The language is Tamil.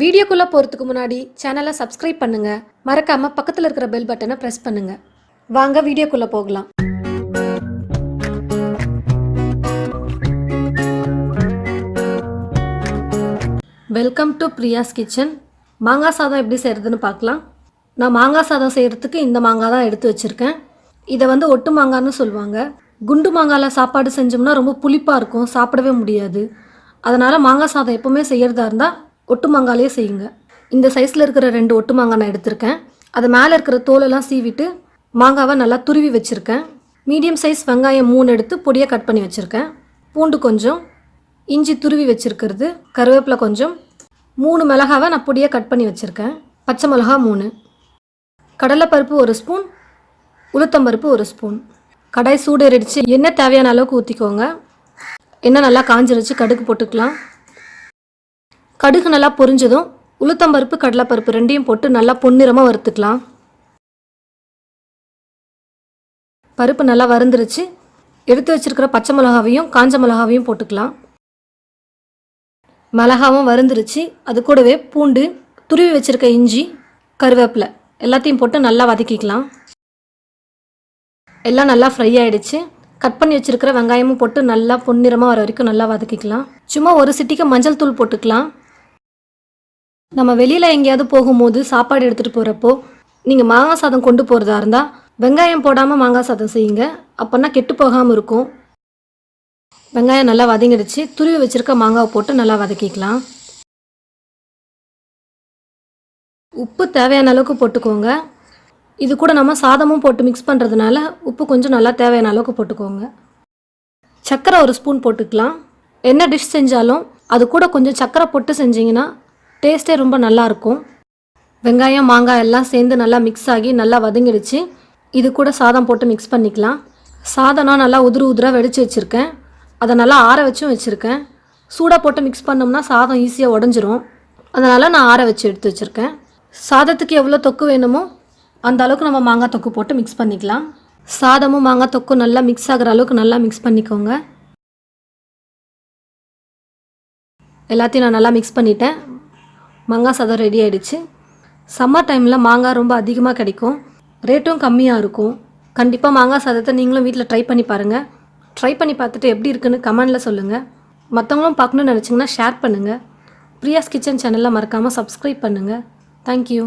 வீடியோக்குள்ள போறதுக்கு முன்னாடி சேனலை சப்ஸ்கிரைப் பண்ணுங்க. மறக்காம பக்கத்துல இருக்கிற பெல் பட்டனை பிரஸ் பண்ணுங்க. வாங்க வீடியோக்குள்ள போகலாம். Welcome to Priya's kitchen. மாங்காய் சாதம் எப்படி செய்யறதுன்னு பார்க்கலாம். நான் மாங்காய் சாதம் செய்யறதுக்கு இந்த மாங்காய் தான் எடுத்து வச்சிருக்கேன். இதை ஒட்டு மாங்கான்னு சொல்லுவாங்க. குண்டு மாங்காயில் சாப்பாடு செஞ்சோம்னா ரொம்ப புளிப்பாக இருக்கும், சாப்பிடவே முடியாது. அதனால் மாங்காய் சாதம் எப்போவுமே செய்கிறதா இருந்தால் ஒட்டு மாங்காயிலே செய்யுங்க. இந்த சைஸில் இருக்கிற 2 ஒட்டு மாங்காய் நான் எடுத்திருக்கேன். அது மேலே இருக்கிற தோலெல்லாம் சீவிட்டு மாங்காவை நல்லா துருவி வச்சுருக்கேன். மீடியம் சைஸ் வெங்காயம் 3 எடுத்து பொடியாக கட் பண்ணி வச்சுருக்கேன். பூண்டு கொஞ்சம், இஞ்சி துருவி வச்சுருக்கிறது, கருவேப்பிலை கொஞ்சம், 3 மிளகாவை நான் பொடியாக கட் பண்ணி வச்சுருக்கேன். பச்சை மிளகா 3, கடலைப்பருப்பு 1 ஸ்பூன், உளுத்தம்பருப்பு 1 ஸ்பூன். கடாய் சூடேறிடுச்சு. எண்ணெய் தேவையான அளவுக்கு ஊற்றிக்கோங்க. எண்ணெய் நல்லா காஞ்சிருச்சு. கடுகு போட்டுக்கலாம். கடுகு நல்லா பொரிஞ்சதும் உளுத்தம்பருப்பு கடலைப்பருப்பு 2ஐயும் போட்டு நல்லா பொன்னிறமாக வறுத்துக்கலாம். பருப்பு நல்லா வறுந்துருச்சு. எடுத்து வச்சிருக்கிற பச்சை மிளகாவையும் காஞ்ச மிளகாவையும் போட்டுக்கலாம். மிளகாவும் வறுந்துருச்சு. அது கூடவே பூண்டு, துருவி வச்சிருக்க இஞ்சி, கருவேப்பிலை எல்லாத்தையும் போட்டு நல்லா வதக்கிக்கலாம். எல்லாம் நல்லா ஃப்ரை ஆகிடுச்சு. கட் பண்ணி வச்சுருக்கிற வெங்காயமும் போட்டு நல்லா பொன்னிறமாக வர வரைக்கும் நல்லா வதக்கிக்கலாம். சும்மா ஒரு சிட்டிக்கு மஞ்சள் தூள் போட்டுக்கலாம். நம்ம வெளியில் எங்கேயாவது போகும்போது சாப்பாடு எடுத்துகிட்டு போகிறப்போ நீங்கள் மாங்காய் சாதம் கொண்டு போகிறதா இருந்தால் வெங்காயம் போடாமல் மாங்காய் சாதம் செய்யுங்க. அப்போனா கெட்டு போகாமல் இருக்கும். வெங்காயம் நல்லா வதங்கிடுச்சு. துருவி வச்சுருக்க மாங்காவை போட்டு நல்லா வதக்கிக்கலாம். உப்பு தேவையான அளவுக்கு போட்டுக்கோங்க. இது கூட நம்ம சாதமும் போட்டு மிக்ஸ் பண்ணுறதுனால உப்பு கொஞ்சம் நல்லா தேவையான அளவுக்கு போட்டுக்கோங்க. சர்க்கரை 1 ஸ்பூன் போட்டுக்கலாம். என்ன டிஷ் செஞ்சாலும் அது கூட கொஞ்சம் சர்க்கரை போட்டு செஞ்சிங்கன்னா டேஸ்ட்டே ரொம்ப நல்லாயிருக்கும். வெங்காயம் மாங்காய் எல்லாம் சேர்ந்து நல்லா மிக்ஸ் ஆகி நல்லா வதங்கிடுச்சு. இது கூட சாதம் போட்டு மிக்ஸ் பண்ணிக்கலாம். சாதம்னா நல்லா உதிராக வெடித்து வச்சுருக்கேன். அதை நல்லா ஆற வச்சும் வச்சுருக்கேன். சூடாக போட்டு மிக்ஸ் பண்ணோம்னா சாதம் ஈஸியாக உடஞ்சிரும். அதனால் நான் ஆற வச்சு எடுத்து வச்சுருக்கேன். சாதத்துக்கு எவ்வளோ தொக்கு வேணுமோ அந்த அளவுக்கு நம்ம மாங்காய் தொக்கு போட்டு மிக்ஸ் பண்ணிக்கலாம். சாதமும் மாங்காய் தொக்கும் நல்லா மிக்ஸ் ஆகிற அளவுக்கு நல்லா மிக்ஸ் பண்ணிக்கோங்க. எல்லாத்தையும் நான் நல்லா மிக்ஸ் பண்ணிட்டேன். மாங்காய் சாதம் ரெடி ஆகிடுச்சு. சம்மர் டைமில் மாங்காய் ரொம்ப அதிகமாக கிடைக்கும், ரேட்டும் கம்மியாக இருக்கும். கண்டிப்பாக மாங்காய் சாதத்தை நீங்களும் வீட்டில் ட்ரை பண்ணி பாருங்கள். ட்ரை பண்ணி பார்த்துட்டு எப்படி இருக்குன்னு கமெண்டில் சொல்லுங்கள். மற்றவங்களும் பார்க்கணுன்னு நினச்சிங்கன்னா ஷேர் பண்ணுங்கள். பிரியாஸ் கிச்சன் சேனலில் மறக்காமல் சப்ஸ்கிரைப் பண்ணுங்கள். தேங்க்யூ.